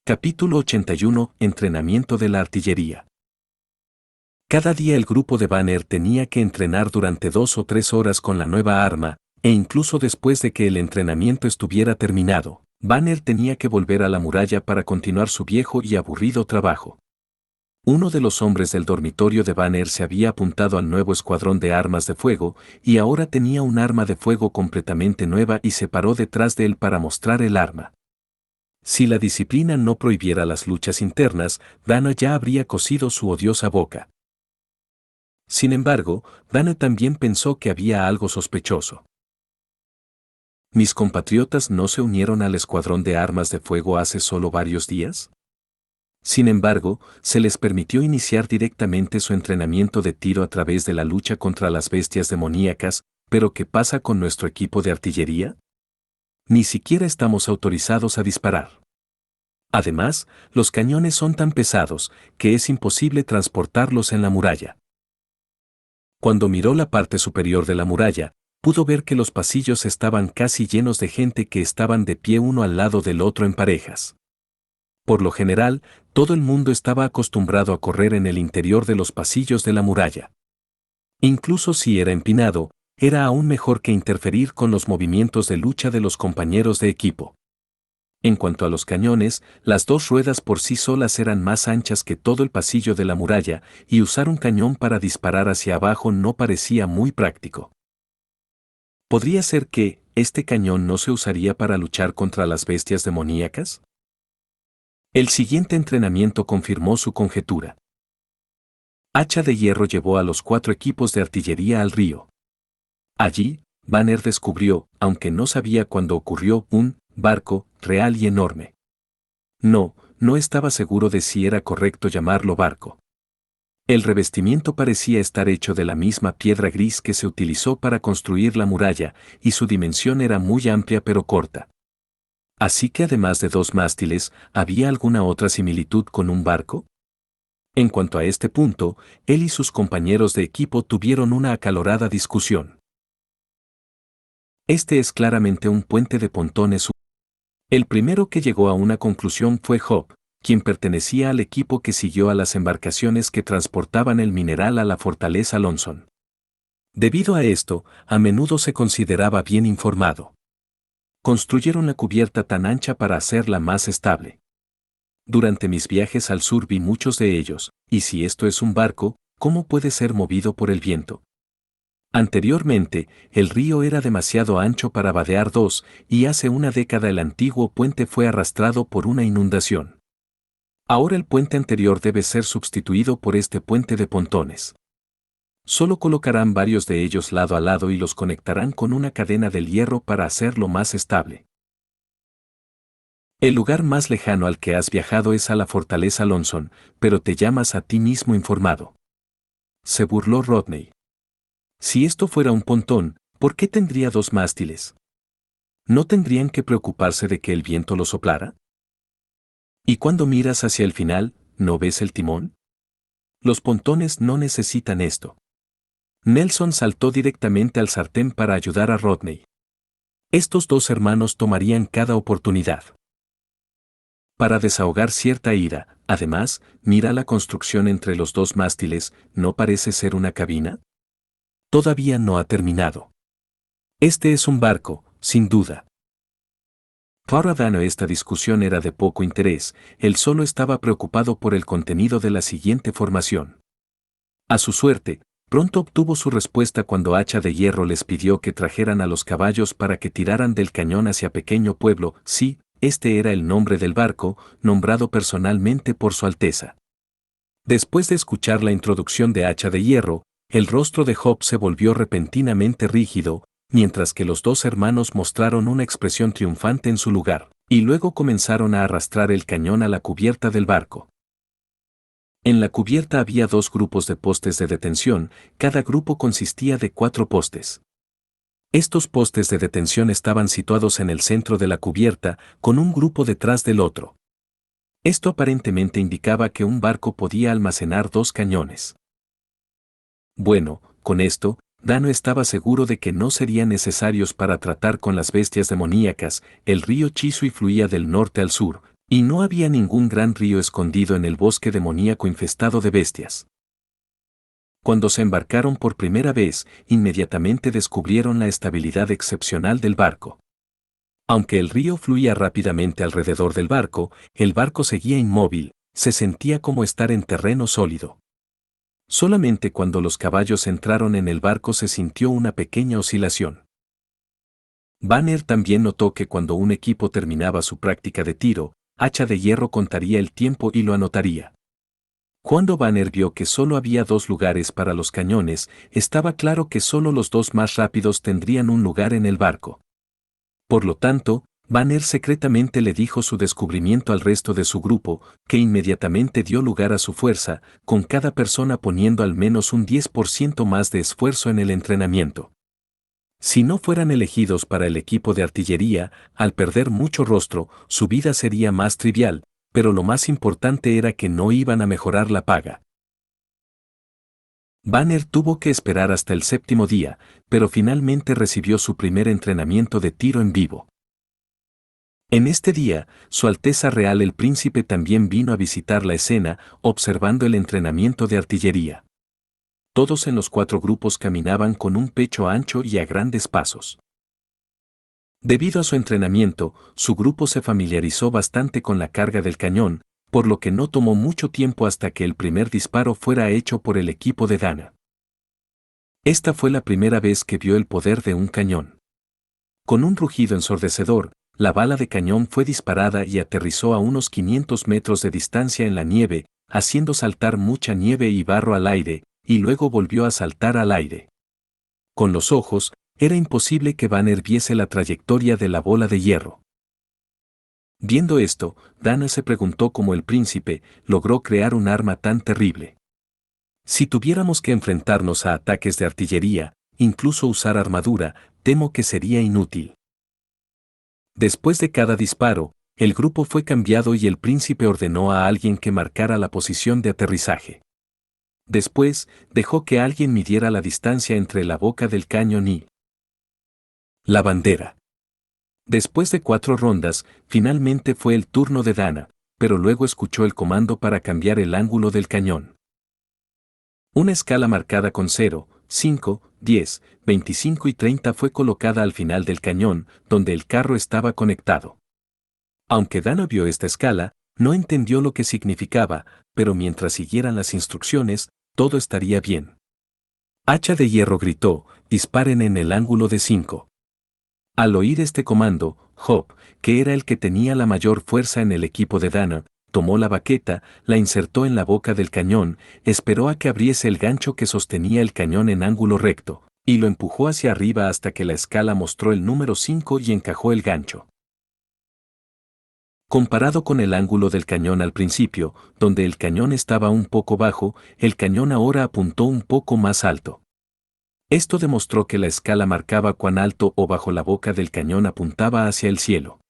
Capítulo 81. Entrenamiento de la artillería. Cada día el grupo de Banner tenía que entrenar durante 2 o 3 horas con la nueva arma, e incluso después de que el entrenamiento estuviera terminado, Banner tenía que volver a la muralla para continuar su viejo y aburrido trabajo. Uno de los hombres del dormitorio de Banner se había apuntado al nuevo escuadrón de armas de fuego, y ahora tenía un arma de fuego completamente nueva y se paró detrás de él para mostrar el arma. Si la disciplina no prohibiera las luchas internas, Dana ya habría cosido su odiosa boca. Sin embargo, Dana también pensó que había algo sospechoso. ¿Mis compatriotas no se unieron al escuadrón de armas de fuego hace solo varios días? Sin embargo, se les permitió iniciar directamente su entrenamiento de tiro a través de la lucha contra las bestias demoníacas, pero ¿qué pasa con nuestro equipo de artillería? Ni siquiera estamos autorizados a disparar. Además, los cañones son tan pesados que es imposible transportarlos en la muralla. Cuando miró la parte superior de la muralla, pudo ver que los pasillos estaban casi llenos de gente que estaban de pie uno al lado del otro en parejas. Por lo general, todo el mundo estaba acostumbrado a correr en el interior de los pasillos de la muralla. Incluso si era empinado, era aún mejor que interferir con los movimientos de lucha de los compañeros de equipo. En cuanto a los cañones, las 2 ruedas por sí solas eran más anchas que todo el pasillo de la muralla, y usar un cañón para disparar hacia abajo no parecía muy práctico. ¿Podría ser que este cañón no se usaría para luchar contra las bestias demoníacas? El siguiente entrenamiento confirmó su conjetura. Hacha de hierro llevó a los 4 equipos de artillería al río. Allí, Banner descubrió, aunque no sabía cuándo ocurrió, un barco real y enorme. No estaba seguro de si era correcto llamarlo barco. El revestimiento parecía estar hecho de la misma piedra gris que se utilizó para construir la muralla, y su dimensión era muy amplia pero corta. Así que además de 2 mástiles, ¿había alguna otra similitud con un barco? En cuanto a este punto, él y sus compañeros de equipo tuvieron una acalorada discusión. Este es claramente un puente de pontones. El primero que llegó a una conclusión fue Job, quien pertenecía al equipo que siguió a las embarcaciones que transportaban el mineral a la fortaleza Lonson. Debido a esto, a menudo se consideraba bien informado. Construyeron la cubierta tan ancha para hacerla más estable. Durante mis viajes al sur vi muchos de ellos, y si esto es un barco, ¿cómo puede ser movido por el viento? Anteriormente, el río era demasiado ancho para vadear 2, y hace una década el antiguo puente fue arrastrado por una inundación. Ahora el puente anterior debe ser sustituido por este puente de pontones. Solo colocarán varios de ellos lado a lado y los conectarán con una cadena del hierro para hacerlo más estable. El lugar más lejano al que has viajado es a la fortaleza Lonson, pero te llamas a ti mismo informado. Se burló Rodney. Si esto fuera un pontón, ¿por qué tendría 2 mástiles? ¿No tendrían que preocuparse de que el viento lo soplara? ¿Y cuando miras hacia el final, no ves el timón? Los pontones no necesitan esto. Nelson saltó directamente al sartén para ayudar a Rodney. Estos 2 hermanos tomarían cada oportunidad para desahogar cierta ira. Además, mira la construcción entre los 2 mástiles, ¿no parece ser una cabina? Todavía no ha terminado. Este es un barco, sin duda. Para Dano esta discusión era de poco interés, él solo estaba preocupado por el contenido de la siguiente formación. A su suerte, Pronto obtuvo su respuesta cuando Hacha de Hierro les pidió que trajeran a los caballos para que tiraran del cañón hacia Pequeño Pueblo. Sí, este era el nombre del barco, nombrado personalmente por Su Alteza. Después de escuchar la introducción de Hacha de Hierro, el rostro de Hop se volvió repentinamente rígido, mientras que los dos hermanos mostraron una expresión triunfante en su lugar, y luego comenzaron a arrastrar el cañón a la cubierta del barco. En la cubierta había dos grupos de postes de detención, cada grupo consistía de 4 postes. Estos postes de detención estaban situados en el centro de la cubierta, con un grupo detrás del otro. Esto aparentemente indicaba que un barco podía almacenar 2 cañones. Bueno, con esto, Dano estaba seguro de que no serían necesarios para tratar con las bestias demoníacas. El río Chisui fluía del norte al sur, y no había ningún gran río escondido en el bosque demoníaco infestado de bestias. Cuando se embarcaron por primera vez, inmediatamente descubrieron la estabilidad excepcional del barco. Aunque el río fluía rápidamente alrededor del barco, el barco seguía inmóvil, se sentía como estar en terreno sólido. Solamente cuando los caballos entraron en el barco se sintió una pequeña oscilación. Banner también notó que cuando un equipo terminaba su práctica de tiro, Hacha de Hierro contaría el tiempo y lo anotaría. Cuando Banner vio que solo había 2 lugares para los cañones, estaba claro que solo los 2 más rápidos tendrían un lugar en el barco. Por lo tanto, Banner secretamente le dijo su descubrimiento al resto de su grupo, que inmediatamente dio lugar a su fuerza, con cada persona poniendo al menos un 10% más de esfuerzo en el entrenamiento. Si no fueran elegidos para el equipo de artillería, al perder mucho rostro, su vida sería más trivial, pero lo más importante era que no iban a mejorar la paga. Banner tuvo que esperar hasta el 7º día, pero finalmente recibió su primer entrenamiento de tiro en vivo. En este día, Su Alteza Real el Príncipe también vino a visitar la escena, observando el entrenamiento de artillería. Todos en los 4 grupos caminaban con un pecho ancho y a grandes pasos. Debido a su entrenamiento, su grupo se familiarizó bastante con la carga del cañón, por lo que no tomó mucho tiempo hasta que el primer disparo fuera hecho por el equipo de Dana. Esta fue la primera vez que vio el poder de un cañón. Con un rugido ensordecedor, la bala de cañón fue disparada y aterrizó a unos 500 metros de distancia en la nieve, haciendo saltar mucha nieve y barro al aire, y luego volvió a saltar al aire. Con los ojos, era imposible que Banner viese la trayectoria de la bola de hierro. Viendo esto, Dana se preguntó cómo el príncipe logró crear un arma tan terrible. Si tuviéramos que enfrentarnos a ataques de artillería, incluso usar armadura, temo que sería inútil. Después de cada disparo, el grupo fue cambiado y el príncipe ordenó a alguien que marcara la posición de aterrizaje. Después, dejó que alguien midiera la distancia entre la boca del cañón y la bandera. Después de 4 rondas, finalmente fue el turno de Dana, pero luego escuchó el comando para cambiar el ángulo del cañón. Una escala marcada con 0, 5, 10, 25 y 30 fue colocada al final del cañón, donde el carro estaba conectado. Aunque Dana vio esta escala, no entendió lo que significaba, pero mientras siguieran las instrucciones, todo estaría bien. Hacha de Hierro gritó, disparen en el ángulo de 5. Al oír este comando, Hop, que era el que tenía la mayor fuerza en el equipo de Dana, tomó la baqueta, la insertó en la boca del cañón, esperó a que abriese el gancho que sostenía el cañón en ángulo recto, y lo empujó hacia arriba hasta que la escala mostró el número 5 y encajó el gancho. Comparado con el ángulo del cañón al principio, donde el cañón estaba un poco bajo, el cañón ahora apuntó un poco más alto. Esto demostró que la escala marcaba cuán alto o bajo la boca del cañón apuntaba hacia el cielo.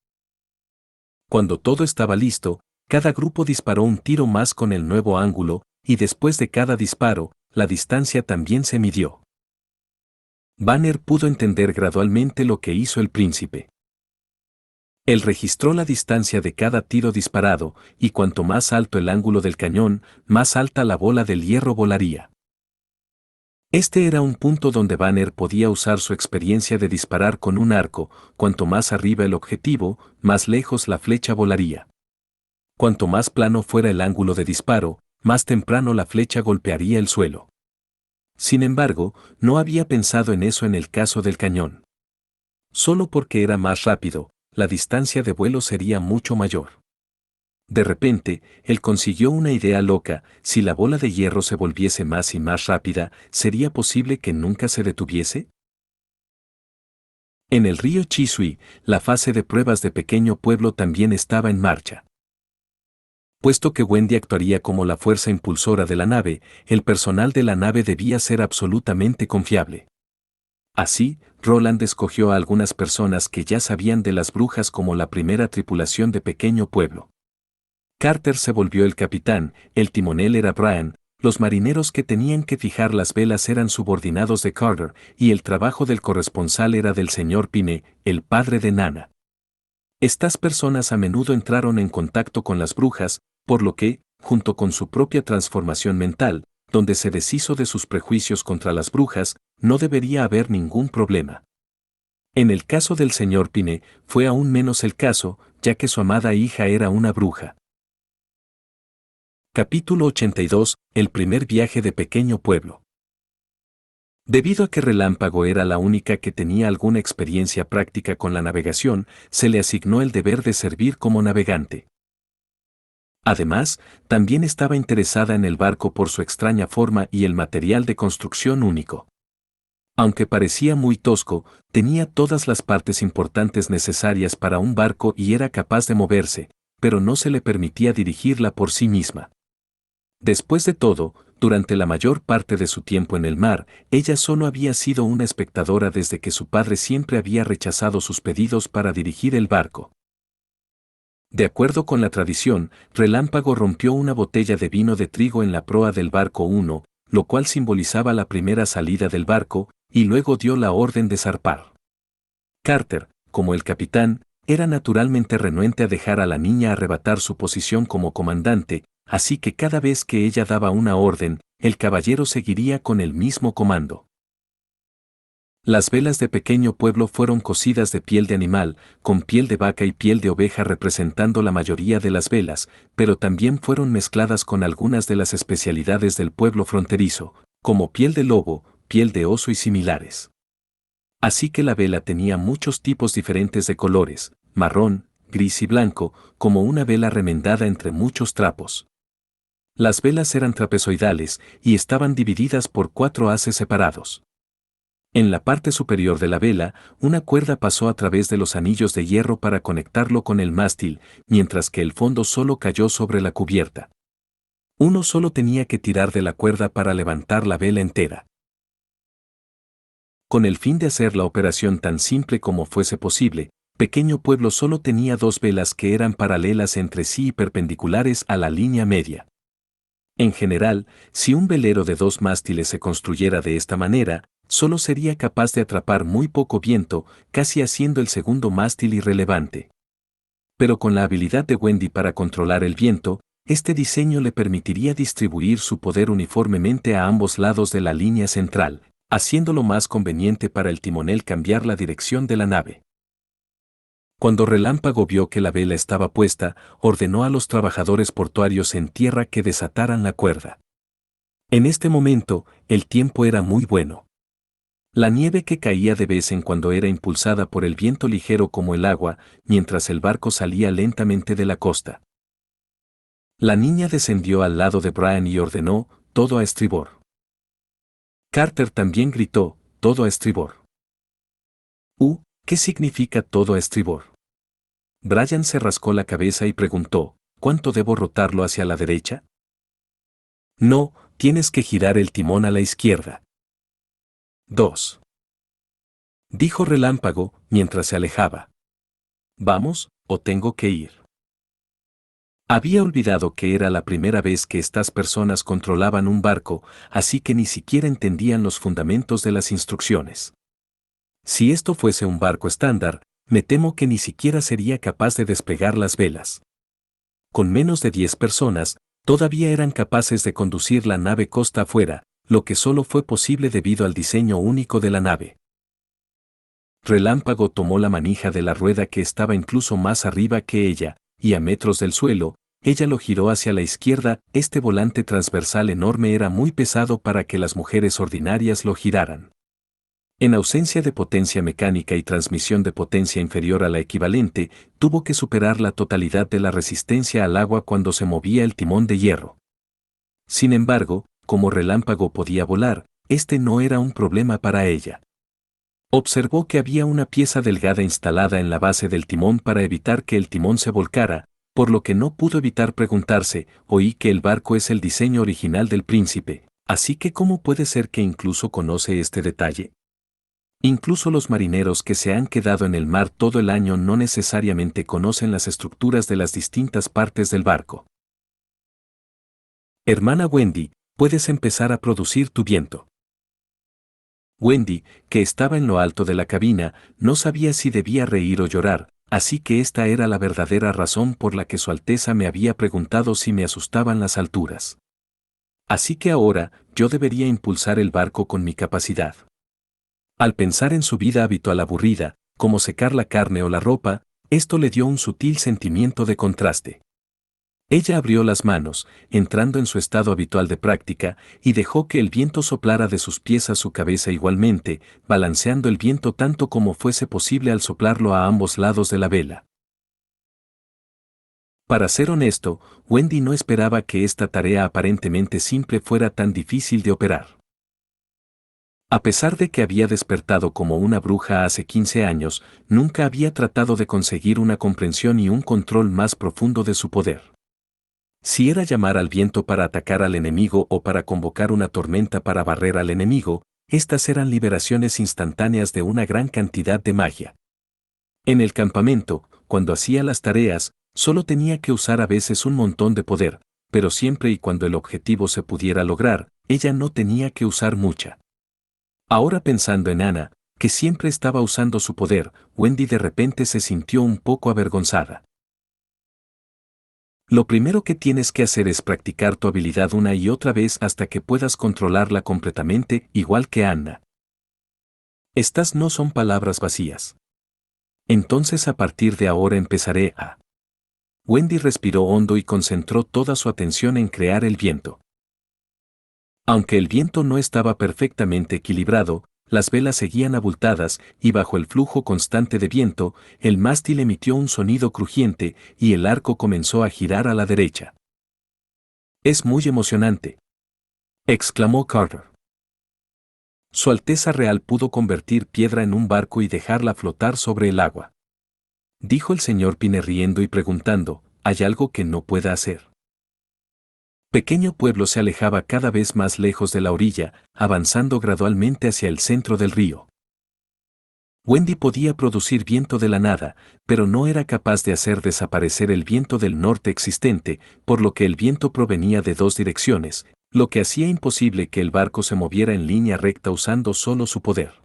Cuando todo estaba listo, cada grupo disparó un tiro más con el nuevo ángulo, y después de cada disparo, la distancia también se midió. Banner pudo entender gradualmente lo que hizo el príncipe. Él registró la distancia de cada tiro disparado, y cuanto más alto el ángulo del cañón, más alta la bola del hierro volaría. Este era un punto donde Banner podía usar su experiencia de disparar con un arco, cuanto más arriba el objetivo, más lejos la flecha volaría. Cuanto más plano fuera el ángulo de disparo, más temprano la flecha golpearía el suelo. Sin embargo, no había pensado en eso en el caso del cañón. Solo porque era más rápido, la distancia de vuelo sería mucho mayor. De repente, él consiguió una idea loca: si la bola de hierro se volviese más y más rápida, ¿sería posible que nunca se detuviese? En el río Chisui, la fase de pruebas de Pequeño Pueblo también estaba en marcha. Puesto que Wendy actuaría como la fuerza impulsora de la nave, el personal de la nave debía ser absolutamente confiable. Así, Roland escogió a algunas personas que ya sabían de las brujas como la primera tripulación de Pequeño Pueblo. Carter se volvió el capitán, el timonel era Brian, los marineros que tenían que fijar las velas eran subordinados de Carter, y el trabajo del corresponsal era del señor Pine, el padre de Nana. Estas personas a menudo entraron en contacto con las brujas, por lo que, junto con su propia transformación mental, donde se deshizo de sus prejuicios contra las brujas, no debería haber ningún problema. En el caso del señor Pine, fue aún menos el caso, ya que su amada hija era una bruja. Capítulo 82. El primer viaje de Pequeño Pueblo. Debido a que Relámpago era la única que tenía alguna experiencia práctica con la navegación, se le asignó el deber de servir como navegante. Además, también estaba interesada en el barco por su extraña forma y el material de construcción único. Aunque parecía muy tosco, tenía todas las partes importantes necesarias para un barco y era capaz de moverse, pero no se le permitía dirigirla por sí misma. Después de todo, durante la mayor parte de su tiempo en el mar, ella solo había sido una espectadora desde que su padre siempre había rechazado sus pedidos para dirigir el barco. De acuerdo con la tradición, Relámpago rompió una botella de vino de trigo en la proa del barco 1, lo cual simbolizaba la primera salida del barco, y luego dio la orden de zarpar. Carter, como el capitán, era naturalmente renuente a dejar a la niña arrebatar su posición como comandante, así que cada vez que ella daba una orden, el caballero seguiría con el mismo comando. Las velas de Pequeño Pueblo fueron cosidas de piel de animal, con piel de vaca y piel de oveja representando la mayoría de las velas, pero también fueron mezcladas con algunas de las especialidades del pueblo fronterizo, como piel de lobo, piel de oso y similares. Así que la vela tenía muchos tipos diferentes de colores, marrón, gris y blanco, como una vela remendada entre muchos trapos. Las velas eran trapezoidales y estaban divididas por 4 haces separados. En la parte superior de la vela, una cuerda pasó a través de los anillos de hierro para conectarlo con el mástil, mientras que el fondo solo cayó sobre la cubierta. Uno solo tenía que tirar de la cuerda para levantar la vela entera. Con el fin de hacer la operación tan simple como fuese posible, Pequeño Pueblo solo tenía 2 velas que eran paralelas entre sí y perpendiculares a la línea media. En general, si un velero de 2 mástiles se construyera de esta manera, solo sería capaz de atrapar muy poco viento, casi haciendo el segundo mástil irrelevante. Pero con la habilidad de Wendy para controlar el viento, este diseño le permitiría distribuir su poder uniformemente a ambos lados de la línea central, haciéndolo más conveniente para el timonel cambiar la dirección de la nave. Cuando Relámpago vio que la vela estaba puesta, ordenó a los trabajadores portuarios en tierra que desataran la cuerda. En este momento, el tiempo era muy bueno. La nieve que caía de vez en cuando era impulsada por el viento ligero como el agua, mientras el barco salía lentamente de la costa. La niña descendió al lado de Brian y ordenó, todo a estribor. Carter también gritó, todo a estribor. ¿Qué significa todo a estribor? Brian se rascó la cabeza y preguntó, ¿cuánto debo rotarlo hacia la derecha? No, tienes que girar el timón a la izquierda. 2. Dijo Relámpago, mientras se alejaba. ¿Vamos, o tengo que ir? Había olvidado que era la primera vez que estas personas controlaban un barco, así que ni siquiera entendían los fundamentos de las instrucciones. Si esto fuese un barco estándar, me temo que ni siquiera sería capaz de despegar las velas. Con menos de 10 personas, todavía eran capaces de conducir la nave costa afuera, lo que solo fue posible debido al diseño único de la nave. Relámpago tomó la manija de la rueda que estaba incluso más arriba que ella, y a metros del suelo, ella lo giró hacia la izquierda. Este volante transversal enorme era muy pesado para que las mujeres ordinarias lo giraran. En ausencia de potencia mecánica y transmisión de potencia inferior a la equivalente, tuvo que superar la totalidad de la resistencia al agua cuando se movía el timón de hierro. Sin embargo, como Relámpago podía volar, este no era un problema para ella. Observó que había una pieza delgada instalada en la base del timón para evitar que el timón se volcara, por lo que no pudo evitar preguntarse: oí que el barco es el diseño original del príncipe, así que ¿cómo puede ser que incluso conoce este detalle? Incluso los marineros que se han quedado en el mar todo el año no necesariamente conocen las estructuras de las distintas partes del barco. Hermana Wendy, puedes empezar a producir tu viento. Wendy, que estaba en lo alto de la cabina, no sabía si debía reír o llorar, así que esta era la verdadera razón por la que Su Alteza me había preguntado si me asustaban las alturas. Así que ahora, yo debería impulsar el barco con mi capacidad. Al pensar en su vida habitual aburrida, como secar la carne o la ropa, esto le dio un sutil sentimiento de contraste. Ella abrió las manos, entrando en su estado habitual de práctica, y dejó que el viento soplara de sus pies a su cabeza igualmente, balanceando el viento tanto como fuese posible al soplarlo a ambos lados de la vela. Para ser honesto, Wendy no esperaba que esta tarea aparentemente simple fuera tan difícil de operar. A pesar de que había despertado como una bruja hace 15 años, nunca había tratado de conseguir una comprensión y un control más profundo de su poder. Si era llamar al viento para atacar al enemigo o para convocar una tormenta para barrer al enemigo, estas eran liberaciones instantáneas de una gran cantidad de magia. En el campamento, cuando hacía las tareas, solo tenía que usar a veces un montón de poder, pero siempre y cuando el objetivo se pudiera lograr, ella no tenía que usar mucha. Ahora pensando en Anna, que siempre estaba usando su poder, Wendy de repente se sintió un poco avergonzada. Lo primero que tienes que hacer es practicar tu habilidad una y otra vez hasta que puedas controlarla completamente, igual que Anna. Estas no son palabras vacías. Entonces a partir de ahora empezaré a... Wendy respiró hondo y concentró toda su atención en crear el viento. Aunque el viento no estaba perfectamente equilibrado, las velas seguían abultadas, y bajo el flujo constante de viento, el mástil emitió un sonido crujiente, y el arco comenzó a girar a la derecha. «Es muy emocionante», exclamó Carter. Su Alteza Real pudo convertir piedra en un barco y dejarla flotar sobre el agua. Dijo el señor Pine riendo y preguntando: ¿hay algo que no pueda hacer? Pequeño pueblo se alejaba cada vez más lejos de la orilla, avanzando gradualmente hacia el centro del río. Wendy podía producir viento de la nada, pero no era capaz de hacer desaparecer el viento del norte existente, por lo que el viento provenía de dos direcciones, lo que hacía imposible que el barco se moviera en línea recta usando solo su poder.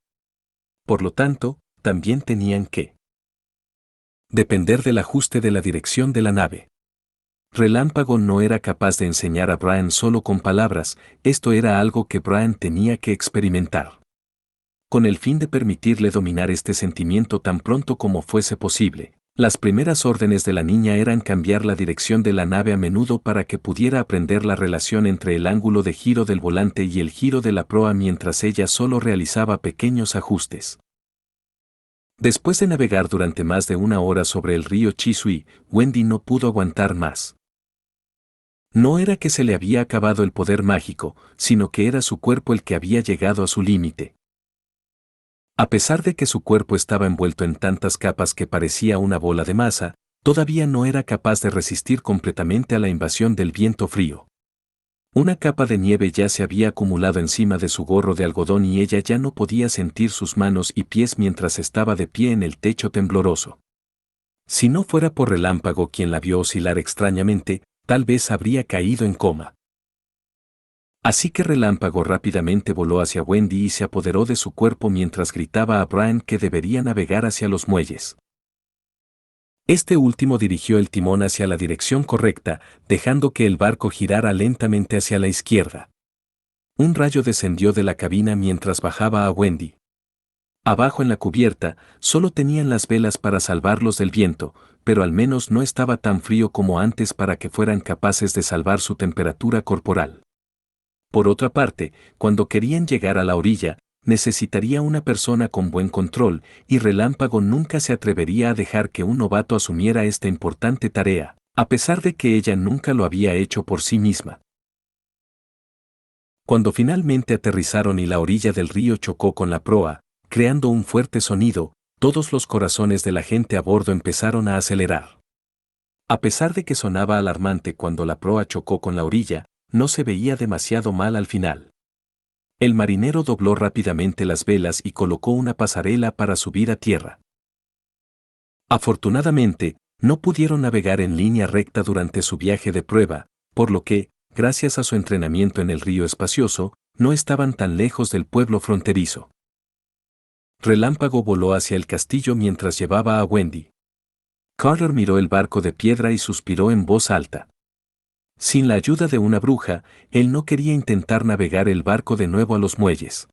Por lo tanto, también tenían que depender del ajuste de la dirección de la nave. Relámpago no era capaz de enseñar a Brian solo con palabras, esto era algo que Brian tenía que experimentar. Con el fin de permitirle dominar este sentimiento tan pronto como fuese posible, las primeras órdenes de la niña eran cambiar la dirección de la nave a menudo para que pudiera aprender la relación entre el ángulo de giro del volante y el giro de la proa mientras ella solo realizaba pequeños ajustes. Después de navegar durante más de una hora sobre el río Chisui, Wendy no pudo aguantar más. No era que se le había acabado el poder mágico, sino que era su cuerpo el que había llegado a su límite. A pesar de que su cuerpo estaba envuelto en tantas capas que parecía una bola de masa, todavía no era capaz de resistir completamente a la invasión del viento frío. Una capa de nieve ya se había acumulado encima de su gorro de algodón y ella ya no podía sentir sus manos y pies mientras estaba de pie en el techo tembloroso. Si no fuera por Relámpago quien la vio oscilar extrañamente, tal vez habría caído en coma. Así que Relámpago rápidamente voló hacia Wendy y se apoderó de su cuerpo mientras gritaba a Brian que debería navegar hacia los muelles. Este último dirigió el timón hacia la dirección correcta, dejando que el barco girara lentamente hacia la izquierda. Un rayo descendió de la cabina mientras bajaba a Wendy. Abajo en la cubierta, solo tenían las velas para salvarlos del viento, pero al menos no estaba tan frío como antes para que fueran capaces de salvar su temperatura corporal. Por otra parte, cuando querían llegar a la orilla, necesitaría una persona con buen control, y Relámpago nunca se atrevería a dejar que un novato asumiera esta importante tarea, a pesar de que ella nunca lo había hecho por sí misma. Cuando finalmente aterrizaron y la orilla del río chocó con la proa, creando un fuerte sonido, todos los corazones de la gente a bordo empezaron a acelerar. A pesar de que sonaba alarmante cuando la proa chocó con la orilla, no se veía demasiado mal al final. El marinero dobló rápidamente las velas y colocó una pasarela para subir a tierra. Afortunadamente, no pudieron navegar en línea recta durante su viaje de prueba, por lo que, gracias a su entrenamiento en el río espacioso, no estaban tan lejos del pueblo fronterizo. Relámpago voló hacia el castillo mientras llevaba a Wendy. Carter miró el barco de piedra y suspiró en voz alta. Sin la ayuda de una bruja, él no quería intentar navegar el barco de nuevo a los muelles.